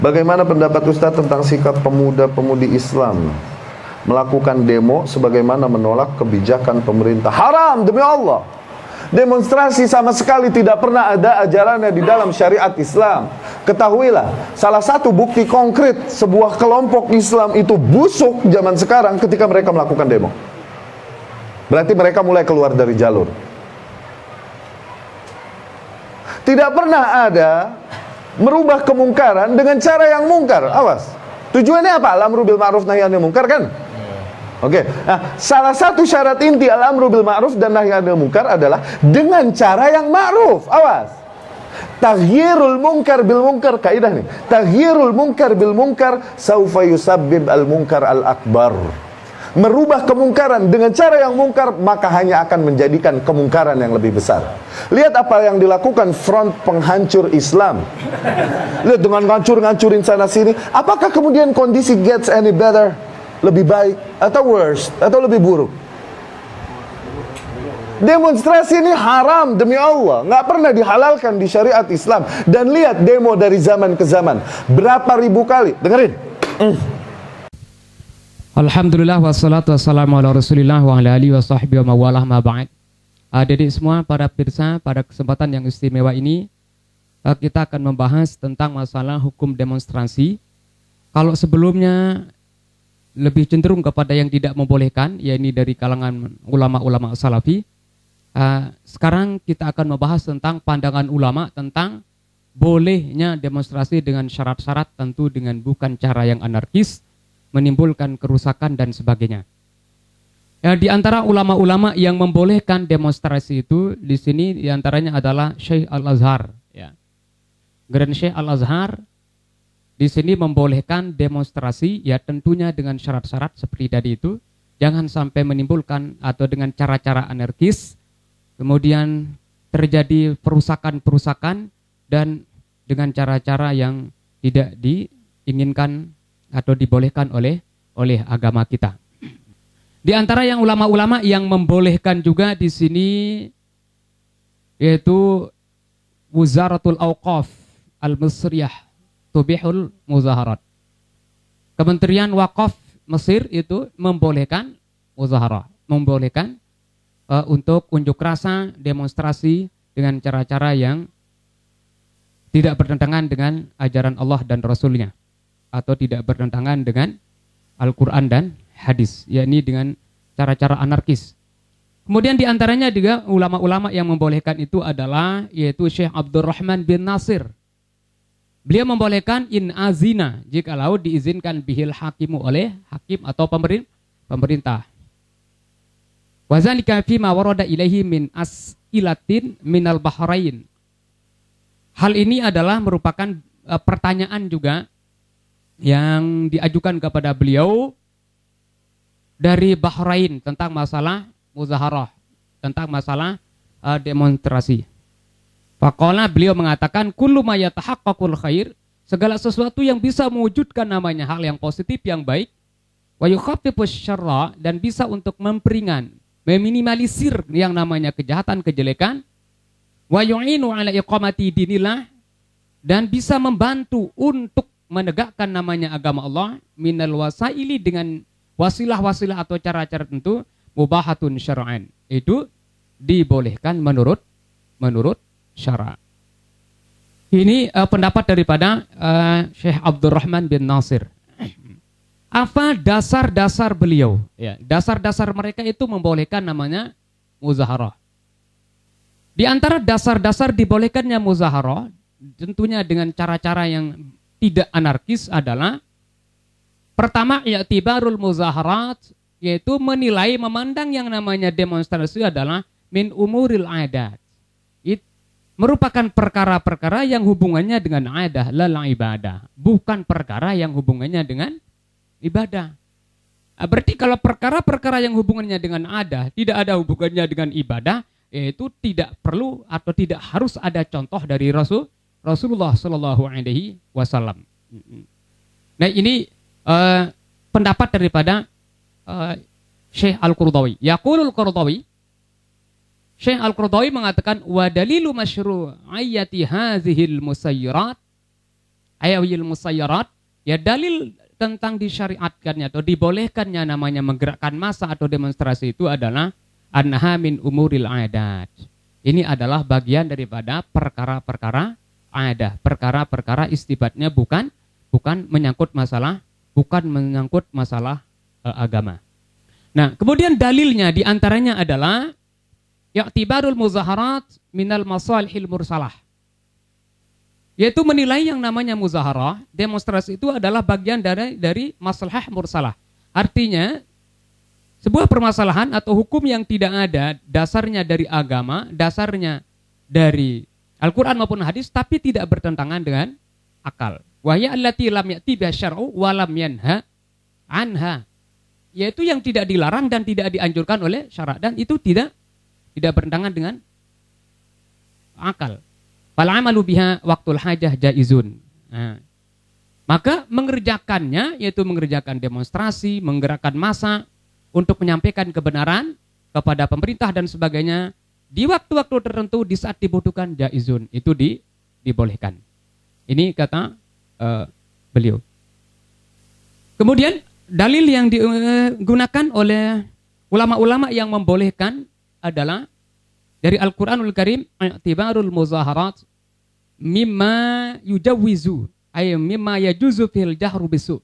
Bagaimana pendapat Ustadz tentang sikap pemuda-pemudi Islam melakukan demo sebagaimana menolak kebijakan pemerintah? Haram demi Allah. Demonstrasi sama sekali tidak pernah ada ajarannya di dalam syariat Islam. Ketahuilah, salah satu bukti konkret sebuah kelompok Islam itu busuk zaman sekarang ketika mereka melakukan demo. Berarti mereka mulai keluar dari jalur. Tidak pernah ada merubah kemungkaran dengan cara yang mungkar. Awas. Tujuannya apa? Al-amru bil ma'ruf nahi anil munkar kan? Oke. Nah, salah satu syarat inti al-amru bil ma'ruf dan nahi anil munkar adalah dengan cara yang ma'ruf. Awas. Taghyirul munkar bil munkar, kaidah nih. Taghyirul munkar bil munkar saufa yusabbib al munkar al akbar. Merubah kemungkaran dengan cara yang mungkar maka hanya akan menjadikan kemungkaran yang lebih besar. Lihat apa yang dilakukan front penghancur Islam. Lihat dengan ngancur-ngancurin sana sini. Apakah kemudian kondisi gets any better? Lebih baik atau worse atau lebih buruk? Demonstrasi ini haram demi Allah, nggak pernah dihalalkan di syariat Islam. Dan lihat demo dari zaman ke zaman, berapa ribu kali. Dengerin. Alhamdulillah wassalatu wassalamu ala rasulillah wa ala alihi wa sahbihi wa mawalah ma ba'd. Adik-adik semua, para pemirsa, pada kesempatan yang istimewa ini kita akan membahas tentang masalah hukum demonstrasi. Kalau sebelumnya lebih cenderung kepada yang tidak membolehkan, yakni dari kalangan ulama-ulama salafi, sekarang kita akan membahas tentang pandangan ulama tentang bolehnya demonstrasi dengan syarat-syarat, tentu dengan bukan cara yang anarkis, menimbulkan kerusakan dan sebagainya. Ya, di antara ulama-ulama yang membolehkan demonstrasi itu di sini di antaranya adalah Syekh Al-Azhar, ya. Grand Syekh Al-Azhar di sini membolehkan demonstrasi, ya tentunya dengan syarat-syarat seperti tadi itu, jangan sampai menimbulkan atau dengan cara-cara anarkis, kemudian terjadi perusakan-perusakan dan dengan cara-cara yang tidak diinginkan atau dibolehkan oleh agama kita. Di antara yang ulama-ulama yang membolehkan juga di sini yaitu Wuzaratul Awqaf Al-Misriyah tubihul muzaharat. Kementerian Wakaf Mesir itu membolehkan muzaharah, membolehkan untuk unjuk rasa, demonstrasi dengan cara-cara yang tidak bertentangan dengan ajaran Allah dan Rasulnya, atau tidak bertentangan dengan Al-Quran dan hadis, yakni dengan cara-cara anarkis. Kemudian diantaranya juga ulama-ulama yang membolehkan itu adalah yaitu Syekh Abdurrahman bin Nasir. Beliau membolehkan in azina, jikalau diizinkan bihil hakimu oleh hakim atau pemerintah. Wazalika fima warada ilaihi min as'ilatin minal bahrain. Hal ini adalah merupakan pertanyaan juga yang diajukan kepada beliau dari Bahrain tentang masalah muzaharah, tentang masalah demonstrasi. Faqala, beliau mengatakan kullu ma yatahaqqaqul khair, segala sesuatu yang bisa mewujudkan namanya hal yang positif, yang baik, wa yukhaffifu syarra, dan bisa untuk memperingan, meminimalisir yang namanya kejahatan, kejelekan, wa yu'inu ala iqamati dinillah, dan bisa membantu untuk menegakkan namanya agama Allah, minal wasaili, dengan wasilah-wasilah atau cara-cara tertentu, mubahatun syar'an, itu dibolehkan menurut syara. Ini pendapat daripada Syekh Abdurrahman bin Nasir. Apa dasar-dasar beliau? Ya, dasar-dasar mereka itu membolehkan namanya muzaharah. Di antara dasar-dasar dibolehkannya muzaharah, tentunya dengan cara-cara yang tidak anarkis adalah pertama, i'tibarul muzaharat, yaitu menilai, memandang yang namanya demonstrasi adalah min umuril adat. Merupakan perkara-perkara yang hubungannya dengan adah, lala ibadah, bukan perkara yang hubungannya dengan ibadah. Berarti kalau perkara-perkara yang hubungannya dengan adah tidak ada hubungannya dengan ibadah, yaitu tidak perlu atau tidak harus ada contoh dari Rasulullah Shallallahu Alaihi Wasallam. Nah, ini pendapat daripada Syekh Al-Qurdawi. Yaqulul Qurdawi, Syekh Al-Qurdawi mengatakan wa dalilu masyru'iyyati hazihil musayyirat, ayawil musayyarat, ya dalil tentang disyariatkannya atau dibolehkannya namanya menggerakkan massa atau demonstrasi itu adalah anha min umuril adat. Ini adalah bagian daripada perkara-perkara adah, perkara-perkara istibatnya bukan menyangkut masalah agama. Nah, kemudian dalilnya diantaranya adalah i'tibarul muzaharat minal masalihil mursalah. Yaitu menilai yang namanya muzaharah, demonstrasi itu adalah bagian dari maslahah mursalah. Artinya, sebuah permasalahan atau hukum yang tidak ada dasarnya dari agama, dasarnya dari Al-Quran maupun hadis, tapi tidak bertentangan dengan akal. Wahya allati lam ya'ti biha syar'u wa lam yanha anha. Yaitu yang tidak dilarang dan tidak dianjurkan oleh syarak, dan itu tidak bertentangan dengan akal. Fal amalu biha waqtul hajah jaizun. Nah, maka mengerjakannya, yaitu mengerjakan demonstrasi, menggerakkan massa untuk menyampaikan kebenaran kepada pemerintah dan sebagainya di waktu-waktu tertentu di saat dibutuhkan jaizun, itu dibolehkan. Ini kata beliau. Kemudian dalil yang digunakan oleh ulama-ulama yang membolehkan adalah dari Al-Quranul Karim, i'tibarul muzaharat mimma yujawwizu ay mimma yajuzu fil jahru bisu.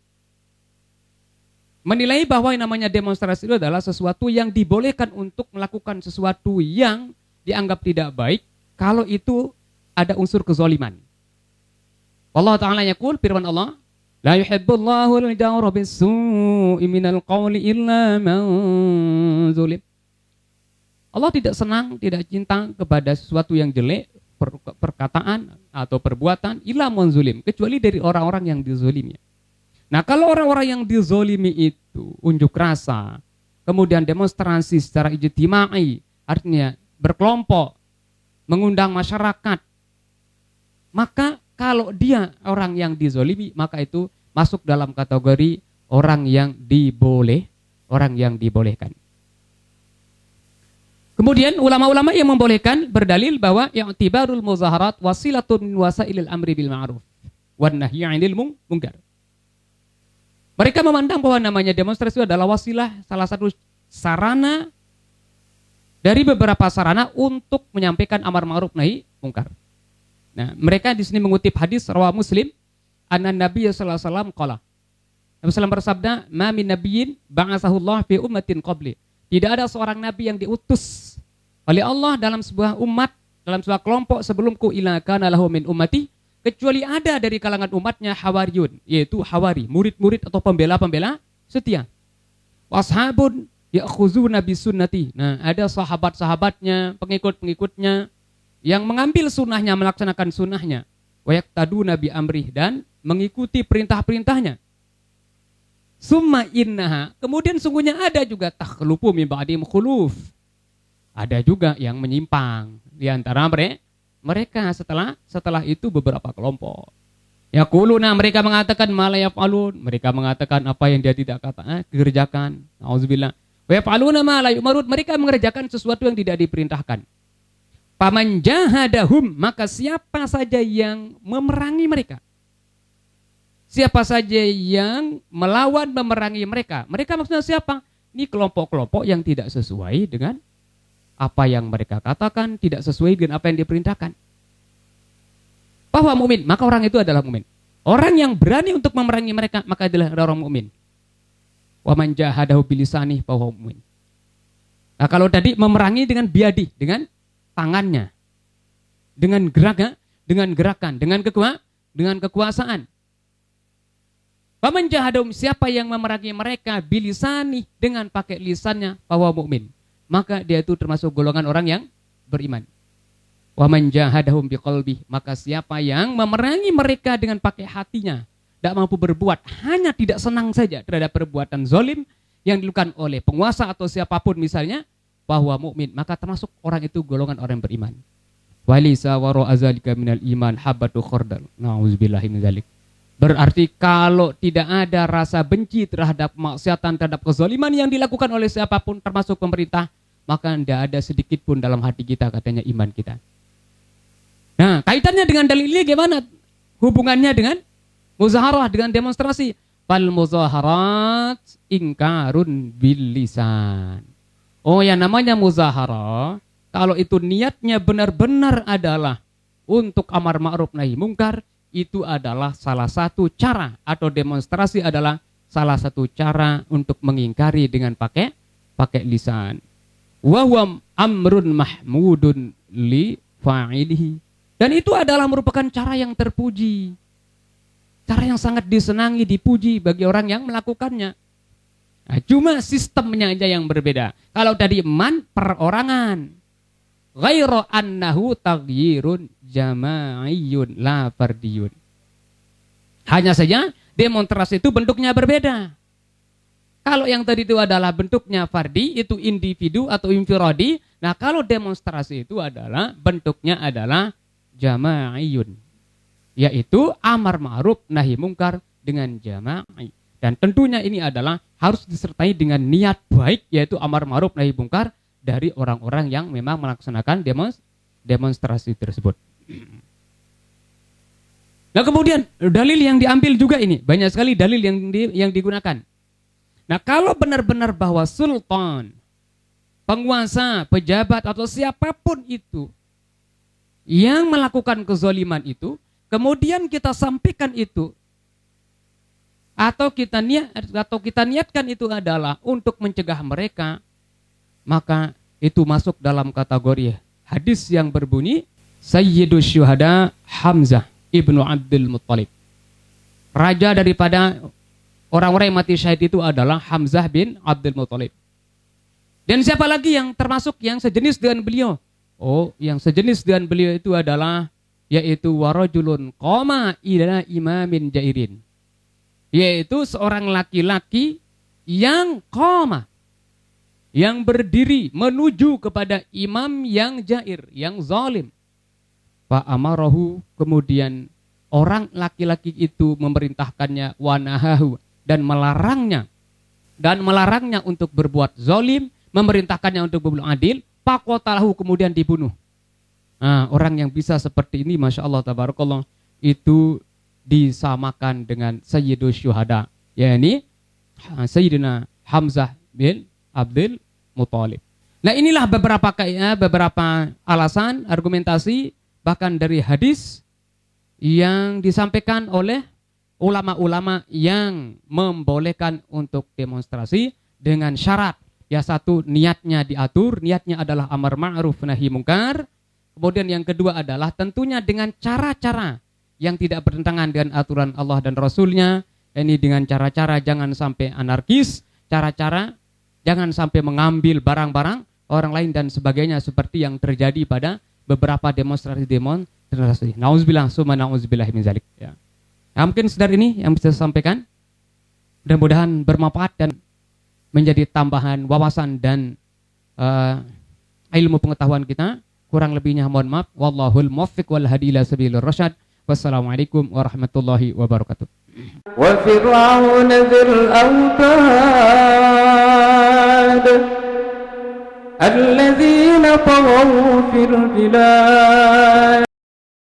Menilai bahwa yang namanya demonstrasi itu adalah sesuatu yang dibolehkan untuk melakukan sesuatu yang dianggap tidak baik kalau itu ada unsur kezaliman. Allah Ta'ala yaqul, firman Allah, la yuhibbullahu al-jahra bis-su'i minal qawli illa man zulim. Allah tidak senang, tidak cinta kepada sesuatu yang jelek, perkataan atau perbuatan illa man zulim, kecuali dari orang-orang yang dizalimi. Nah, kalau orang-orang yang dizalimi itu unjuk rasa, kemudian demonstrasi secara ijtimai, artinya berkelompok, mengundang masyarakat, maka kalau dia orang yang dizalimi, maka itu masuk dalam kategori orang yang dibolehkan. Kemudian ulama-ulama yang membolehkan berdalil bahwa i'tibarul muzaharat wasilatun min wasailil amri bil ma'ruf wan nahyi 'anil munkar. Mereka memandang bahwa namanya demonstrasi adalah wasilah, salah satu sarana dari beberapa sarana untuk menyampaikan amar ma'ruf nahi munkar. Nah, mereka di sini mengutip hadis rawah Muslim, anna Nabi sallallahu alaihi wasallam qala. Nabi sallallahu bersabda, "Ma min nabiyyin ba'atsahullah fi ummatin qabli." Tidak ada seorang nabi yang diutus oleh Allah dalam sebuah umat, dalam sebuah kelompok sebelumku illa kana lahu min ummati, kecuali ada dari kalangan umatnya hawariyun, yaitu hawari, murid-murid atau pembela-pembela setia. Washabun ya'khuzuna bisunnati. Nah, ada sahabat-sahabatnya, pengikut-pengikutnya yang mengambil sunnahnya, melaksanakan sunnahnya. Wa yaqtaduna bi amrih, dan mengikuti perintah-perintahnya. Summa innaha, kemudian sungguhnya ada juga takhlufu min ba'dim khuluf. Ada juga yang menyimpang di antara mereka setelah itu beberapa kelompok. Yaquluna, mereka mengatakan ma la yaf'alun, mereka mengatakan apa yang dia tidak kerjakan. Nauzubillah. Wa yaf'aluna ma la yu'marun, mereka mengerjakan sesuatu yang tidak diperintahkan. Faman jahadahum, maka siapa saja yang memerangi mereka, siapa saja yang melawan memerangi mereka. Mereka maksudnya siapa? Ini kelompok-kelompok yang tidak sesuai dengan apa yang mereka katakan, tidak sesuai dengan apa yang diperintahkan. Bahwa mukmin, maka orang itu adalah mukmin. Orang yang berani untuk memerangi mereka, maka adalah orang mukmin. Wa man jahadahu bilisanih bahwa mukmin. Nah, kalau tadi memerangi dengan biadi, dengan tangannya, dengan gerakan, dengan kekuasaan. Faman jahadum, siapa yang memerangi mereka bilisani, dengan pakai lisannya, bahwa mukmin, maka dia itu termasuk golongan orang yang beriman. Wa man jahadahum biqalbi, maka siapa yang memerangi mereka dengan pakai hatinya, tidak mampu berbuat, hanya tidak senang saja terhadap perbuatan zalim yang dilakukan oleh penguasa atau siapapun misalnya, bahwa mukmin, maka termasuk orang itu golongan orang yang beriman. Walisa waro azalika minal iman habatu khordal. Nauzubillahi min dzalik. Berarti kalau tidak ada rasa benci terhadap maksiatan, terhadap kezaliman yang dilakukan oleh siapapun termasuk pemerintah, maka tidak ada sedikit pun dalam hati kita katanya iman kita. Nah, kaitannya dengan dalil ini gimana? Hubungannya dengan Muzaharah dengan demonstrasi. Fal muzaharat ingkarun bil lisan. Oh, yang namanya muzaharah, kalau itu niatnya benar-benar adalah untuk amar ma'ruf nahi mungkar, itu adalah salah satu cara, atau demonstrasi adalah salah satu cara untuk mengingkari dengan pakai lisan. Wa huwa amrun mahmudun li fa'ilihi. Dan itu adalah merupakan cara yang terpuji. Cara yang sangat disenangi, dipuji bagi orang yang melakukannya. Nah, cuma sistemnya aja yang berbeda. Kalau tadi man, perorangan. Ghairu annahu taghyirun jama'iyun la fardiyun. Hanya saja demonstrasi itu bentuknya berbeda. Kalau yang tadi itu adalah bentuknya fardi, itu individu atau infiradi. Nah, kalau demonstrasi itu adalah bentuknya adalah jama'iyun, yaitu amar ma'ruf nahi mungkar dengan jama'i. Dan tentunya ini adalah harus disertai dengan niat baik, yaitu amar ma'ruf nahi mungkar dari orang-orang yang memang melaksanakan demonstrasi tersebut. Nah, kemudian dalil yang diambil juga ini, banyak sekali dalil yang digunakan. Nah, kalau benar-benar bahwa sultan, penguasa, pejabat atau siapapun itu yang melakukan kezaliman itu, kemudian kita sampaikan itu, atau kita niatkan itu adalah untuk mencegah mereka, maka itu masuk dalam kategori hadis yang berbunyi Sayyidus Syuhada Hamzah ibnu Abdul Muttalib. Raja daripada orang-orang yang mati syahid itu adalah Hamzah bin Abdul Muttalib. Dan siapa lagi yang termasuk yang sejenis dengan beliau? Oh, yang sejenis dengan beliau itu adalah yaitu warajulun qama ila imamin jairin. Yaitu seorang laki-laki yang qama, yang berdiri menuju kepada imam yang jair, yang zalim. Fa amarahu, kemudian orang laki-laki itu memerintahkannya wa nahahu, dan melarangnya untuk berbuat zalim, memerintahkannya untuk berbuat adil. Faqatalahu, kemudian dibunuh. Nah, orang yang bisa seperti ini, masya Allah tabarakallah, itu disamakan dengan Sayyidus Syuhada, yakni Sayyidina Hamzah bin Abdul Muttalib. Nah, inilah beberapa alasan, argumentasi, bahkan dari hadis yang disampaikan oleh ulama-ulama yang membolehkan untuk demonstrasi dengan syarat. Ya, satu, niatnya diatur, niatnya adalah amar ma'ruf nahi mungkar. Kemudian yang kedua adalah tentunya dengan cara-cara yang tidak bertentangan dengan aturan Allah dan Rasulnya. Ini dengan cara-cara jangan sampai anarkis, cara-cara jangan sampai mengambil barang-barang orang lain dan sebagainya, seperti yang terjadi pada beberapa demonstrasi. Nauzubillah, summa nauzubillah min zalik. Ya. Nah, mungkin sekedar ini yang bisa saya sampaikan. Mudah-mudahan bermanfaat dan menjadi tambahan wawasan dan ilmu pengetahuan kita. Kurang lebihnya mohon maaf. Wallahul muwaffiq wal hadi ila sabilir rasyad. Wassalamualaikum warahmatullahi wabarakatuh. Wa fir'aun dzil autad alladzina taghaw fil bilad